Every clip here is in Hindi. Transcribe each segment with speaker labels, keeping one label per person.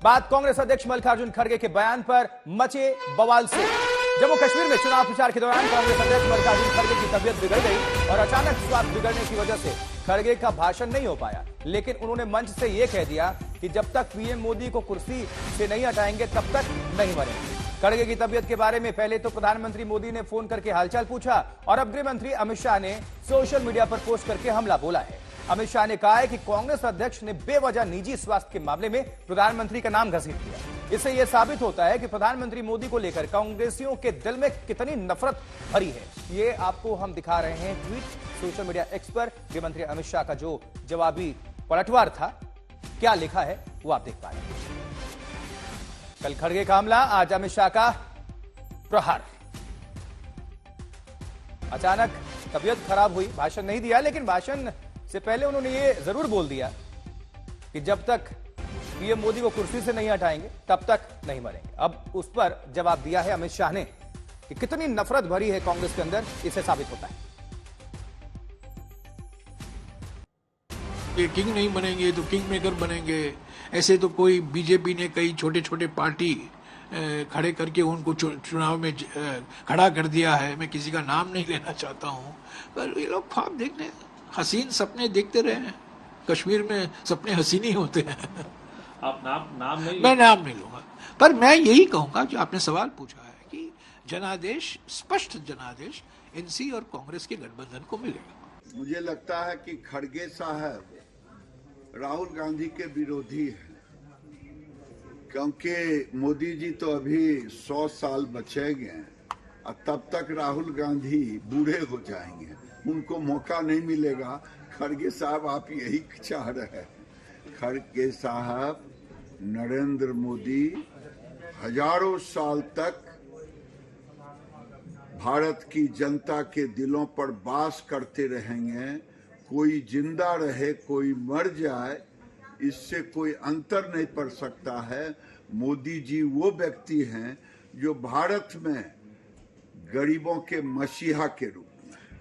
Speaker 1: बात कांग्रेस अध्यक्ष मल्लिकार्जुन खड़गे के बयान पर मचे बवाल से। जम्मू कश्मीर में चुनाव प्रचार के दौरान कांग्रेस अध्यक्ष मल्लिकार्जुन खड़गे की तबीयत बिगड़ गई और अचानक स्वास्थ्य बिगड़ने की वजह से खड़गे का भाषण नहीं हो पाया। लेकिन उन्होंने मंच से यह कह दिया कि जब तक पीएम मोदी को कुर्सी से नहीं हटाएंगे तब तक नहीं मरेंगे। खड़गे की तबीयत के बारे में पहले तो प्रधानमंत्री मोदी ने फोन करके हालचाल पूछा और अब गृह मंत्री अमित शाह ने सोशल मीडिया पर पोस्ट करके हमला बोला है। अमित शाह ने कहा है कि कांग्रेस अध्यक्ष ने बेवजह निजी स्वास्थ्य के मामले में प्रधानमंत्री का नाम घसीट दिया। इससे यह साबित होता है कि प्रधानमंत्री मोदी को लेकर कांग्रेसियों के दिल में कितनी नफरत भरी है। ये आपको हम दिखा रहे हैं ट्वीट सोशल मीडिया एक्स पर गृह मंत्री अमित शाह का जो जवाबी पलटवार था। क्या लिखा है वो आप देख पा रहे हैं। कल खड़गे का हमला, आज अमित शाह का प्रहार। अचानक तबीयत खराब हुई, भाषण नहीं दिया, लेकिन भाषण से पहले उन्होंने ये जरूर बोल दिया कि जब तक पीएम मोदी को कुर्सी से नहीं हटाएंगे तब तक नहीं मरेंगे। अब उस पर जवाब दिया है अमित शाह ने कि कितनी नफरत भरी है कांग्रेस के अंदर, इससे साबित होता है।
Speaker 2: ये किंग नहीं बनेंगे तो किंग मेकर बनेंगे। ऐसे तो कोई बीजेपी ने कई छोटे छोटे पार्टी खड़े करके उनको चुनाव में खड़ा कर दिया है। मैं किसी का नाम नहीं लेना चाहता हूं, पर ये लोग ख्वाब देखने, हसीन सपने देखते रहे हैं। कश्मीर में सपने हसीन ही होते हैं।
Speaker 3: आप नाम नहीं,
Speaker 2: मैं नाम नहीं लूंगा, पर मैं यही कहूंगा जो आपने सवाल पूछा है कि जनादेश, स्पष्ट जनादेश एनसी और कांग्रेस के गठबंधन को मिलेगा।
Speaker 4: मुझे लगता है कि खड़गे साहब राहुल गांधी के विरोधी हैं, क्योंकि मोदी जी तो अभी 100 साल बचेंगे और तब तक राहुल गांधी बूढ़े हो जाएंगे, उनको मौका नहीं मिलेगा। खड़गे साहब आप यही चाह रहे हैं। खड़गे साहब नरेंद्र मोदी हजारों साल तक भारत की जनता के दिलों पर वास करते रहेंगे। कोई जिंदा रहे, कोई मर जाए, इससे कोई अंतर नहीं पड़ सकता है। मोदी जी वो व्यक्ति हैं जो भारत में गरीबों के मसीहा के रूप में।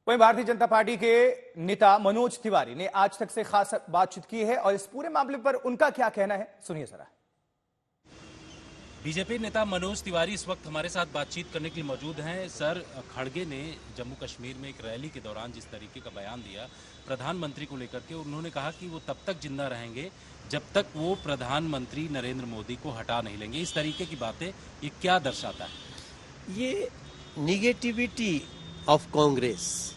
Speaker 1: वहीं भारतीय जनता पार्टी के नेता मनोज तिवारी ने आज तक से खास बातचीत की है और इस पूरे मामले पर उनका क्या कहना है, सुनिए जरा।
Speaker 3: बीजेपी नेता मनोज तिवारी इस वक्त हमारे साथ बातचीत करने के लिए मौजूद हैं। सर, खड़गे ने जम्मू कश्मीर में एक रैली के दौरान जिस तरीके का बयान दिया प्रधानमंत्री को लेकर के, उन्होंने कहा कि वो तब तक जिंदा रहेंगे जब तक वो प्रधानमंत्री नरेंद्र मोदी को हटा नहीं लेंगे। इस तरीके की बातें ये क्या दर्शाता है?
Speaker 5: ये निगेटिविटी ऑफ कांग्रेस।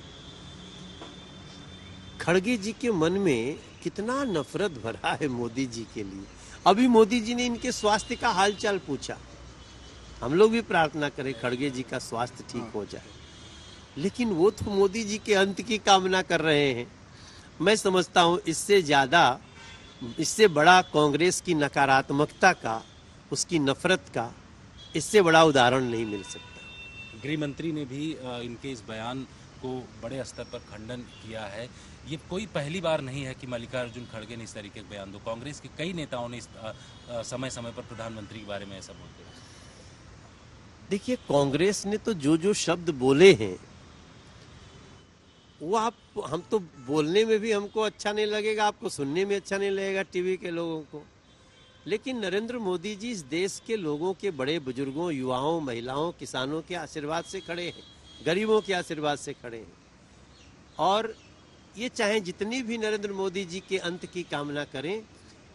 Speaker 5: खड़गे जी के मन में कितना नफरत भरा है मोदी जी के लिए। अभी मोदी जी ने इनके स्वास्थ्य का हालचाल पूछा। हम लोग भी प्रार्थना करें खड़गे जी का स्वास्थ्य ठीक हो जाए, लेकिन वो तो मोदी जी के अंत की कामना कर रहे हैं। मैं समझता हूं इससे बड़ा कांग्रेस की नकारात्मकता का, उसकी नफरत का, इससे बड़ा उदाहरण नहीं मिल सकता।
Speaker 3: गृह मंत्री ने भी इनके इस बयान को बड़े स्तर पर खंडन किया है। ये कोई पहली बार नहीं है कि मल्लिकार्जुन खड़गे ने इस तरीके के बयान दो। कांग्रेस के कई नेताओं ने समय समय पर प्रधानमंत्री के बारे में ऐसा बोलते हैं।
Speaker 5: देखिए, कांग्रेस ने तो जो शब्द बोले हैं वो हम तो बोलने में भी हमको अच्छा नहीं लगेगा, आपको सुनने में अच्छा नहीं लगेगा टीवी के लोगों को। लेकिन नरेंद्र मोदी जी इस देश के लोगों के, बड़े बुजुर्गों, युवाओं, महिलाओं, किसानों के आशीर्वाद से खड़े हैं, गरीबों के आशीर्वाद से खड़े हैं। और ये चाहे जितनी भी नरेंद्र मोदी जी के अंत की कामना करें,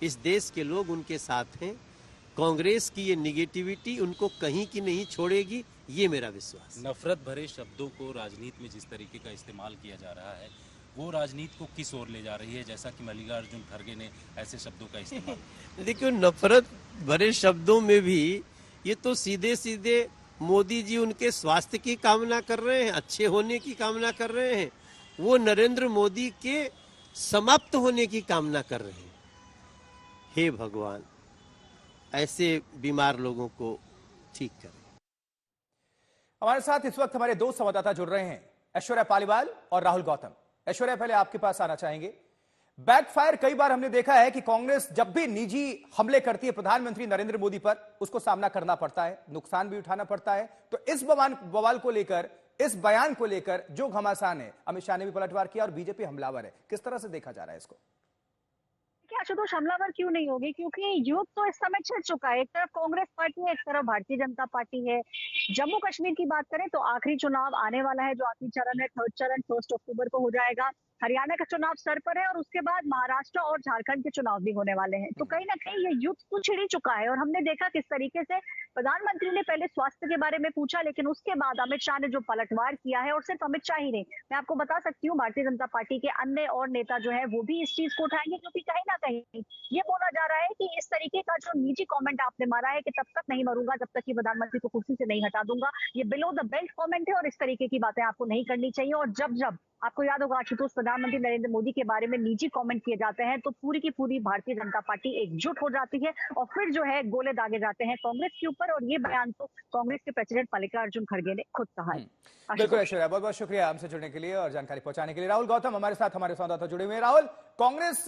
Speaker 5: इस देश के लोग उनके साथ हैं। कांग्रेस की ये निगेटिविटी उनको कहीं की नहीं छोड़ेगी, ये मेरा विश्वास।
Speaker 3: नफरत भरे शब्दों को राजनीति में जिस तरीके का इस्तेमाल किया जा रहा है, वो राजनीति को किस ओर ले जा रही है, जैसा कि मल्लिकार्जुन खड़गे ने ऐसे शब्दों का इस्तेमाल?
Speaker 5: देखिए, नफरत भरे शब्दों में भी ये तो सीधे सीधे मोदी जी उनके स्वास्थ्य की कामना कर रहे हैं, अच्छे होने की कामना कर रहे हैं। वो नरेंद्र मोदी के समाप्त होने की कामना कर रहे हैं। हे भगवान, ऐसे बीमार लोगों को ठीक करें।
Speaker 1: हमारे साथ इस वक्त हमारे दो संवाददाता जुड़ रहे हैं, ऐश्वर्या पालीवाल और राहुल गौतम। ऐश्वर्या, पहले आपके पास आना चाहेंगे। बैकफायर कई बार हमने देखा है कि कांग्रेस जब भी निजी हमले करती है प्रधानमंत्री नरेंद्र मोदी पर, उसको सामना करना पड़ता है, नुकसान भी उठाना पड़ता है। तो इस बवाल को लेकर, इस बयान को लेकर जो घमासान है, अमित शाह ने भी पलटवार किया और बीजेपी हमलावर है, किस तरह से देखा जा रहा है इसको?
Speaker 6: आशुतोष हमलावर क्यों नहीं होगी? क्योंकि युद्ध तो इस समय छिड़ चुका है। एक तरफ कांग्रेस पार्टी है, एक तरफ भारतीय जनता पार्टी है। जम्मू कश्मीर की बात करें तो आखिरी चुनाव आने वाला है, जो आखिरी चरण है, थर्ड चरण 1 अक्टूबर को हो जाएगा। हरियाणा का चुनाव सर पर है और उसके बाद महाराष्ट्र और झारखंड के चुनाव भी होने वाले हैं। तो कहीं ना कहीं ये युद्ध तो छिड़ ही चुका है और हमने देखा किस तरीके से प्रधानमंत्री ने पहले स्वास्थ्य के बारे में पूछा, लेकिन उसके बाद अमित शाह ने जो पलटवार किया है, और सिर्फ अमित शाह ही नहीं, मैं आपको बता सकती हूँ भारतीय जनता पार्टी के अन्य और नेता जो है वो भी इस चीज को उठाएंगे, क्योंकि कहीं ना कहीं ये बोला जा रहा है कि इस तरीके का जो निजी कमेंट आपने मारा है कि तब तक नहीं मरूंगा जब तक कि प्रधानमंत्री को कुर्सी से नहीं हटा दूंगा, ये बिलो द बेल्ट कमेंट है और इस तरीके की बातें आपको नहीं करनी चाहिए। और जब जब आपको याद होगा आशुतोष, प्रधानमंत्री नरेंद्र मोदी के बारे में निजी कमेंट किए जाते हैं तो पूरी की पूरी भारतीय जनता पार्टी एकजुट हो जाती है और फिर जो है गोले दागे जाते हैं कांग्रेस के ऊपर। और ये बयान तो कांग्रेस के प्रेसिडेंट मल्लिकार्जुन खड़गे ने खुद कहा है।
Speaker 1: बिल्कुल ऐश्वर्या, बहुत बहुत शुक्रिया हमसे जुड़ने के लिए और जानकारी पहुंचाने के लिए। राहुल गौतम हमारे साथ, हमारे संवाददाता जुड़े हुए हैं। राहुल, कांग्रेस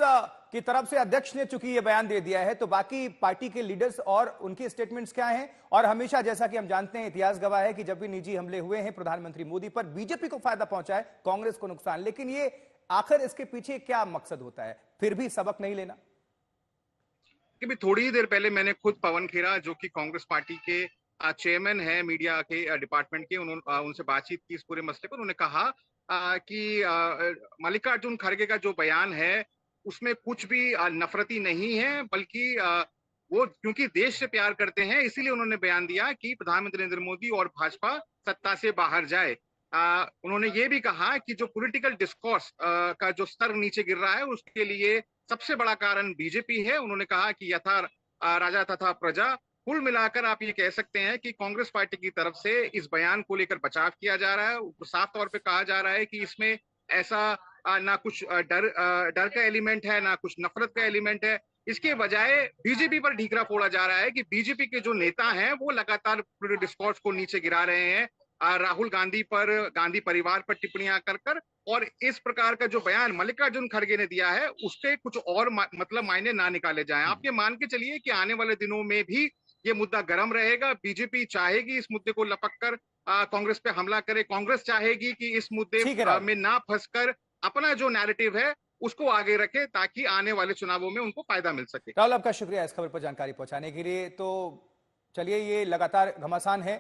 Speaker 1: की तरफ से अध्यक्ष ने चूंकि ये बयान दे दिया है, तो बाकी पार्टी के लीडर्स और उनके स्टेटमेंट्स क्या हैं? और हमेशा जैसा कि हम जानते हैं, इतिहास गवाह है कि जब भी निजी हमले हुए हैं प्रधानमंत्री मोदी पर, बीजेपी को फायदा पहुंचा है, कांग्रेस को नुकसान। लेकिन ये आखिर इसके पीछे क्या मकसद होता है? फिर भी सबक नहीं लेना?
Speaker 7: कि भी थोड़ी ही देर पहले मैंने खुद पवन खेरा, जो कि कांग्रेस पार्टी के चेयरमैन है मीडिया के डिपार्टमेंट के, उनसे बातचीत की इस पूरे मसले पर। उन्होंने कहा कि मल्लिकार्जुन खड़गे का जो बयान है उसमें कुछ भी नफरती नहीं है, बल्कि वो क्योंकि देश से प्यार करते हैं इसीलिए उन्होंने बयान दिया कि प्रधानमंत्री नरेंद्र मोदी और भाजपा सत्ता से बाहर जाए। उन्होंने ये भी कहा कि जो पॉलिटिकल डिस्कोर्स का जो स्तर नीचे गिर रहा है उसके लिए सबसे बड़ा कारण बीजेपी है। उन्होंने कहा कि यथा राजा तथा प्रजा, कुल मिलाकर आप ये कह सकते हैं कि कांग्रेस पार्टी की तरफ से इस बयान को लेकर बचाव किया जा रहा है। साफ तौर पे कहा जा रहा है कि इसमें ऐसा ना कुछ डर का एलिमेंट है, ना कुछ नफरत का एलिमेंट है। इसके बजाय बीजेपी पर ढीकरा फोड़ा जा रहा है कि बीजेपी के जो नेता हैं वो लगातार पूरे डिस्कोर्स को नीचे गिरा रहे हैं, राहुल गांधी पर, गांधी परिवार पर टिप्पणियां कर कर। और इस प्रकार का जो बयान मल्लिकार्जुन खड़गे ने दिया है उसके कुछ और मतलब मायने ना निकाले जाएं। आप ये मान के चलिए कि आने वाले दिनों में भी ये मुद्दा गर्म रहेगा। बीजेपी चाहेगी इस मुद्दे को लपक कर कांग्रेस पे हमला करे, कांग्रेस चाहेगी कि इस मुद्दे में ना फंसकर अपना जो नैरेटिव है उसको आगे रखे ताकि आने वाले चुनावों में उनको फायदा मिल सके।
Speaker 1: राहुल, आपका शुक्रिया इस खबर पर जानकारी पहुंचाने के लिए। तो चलिए, ये लगातार घमासान है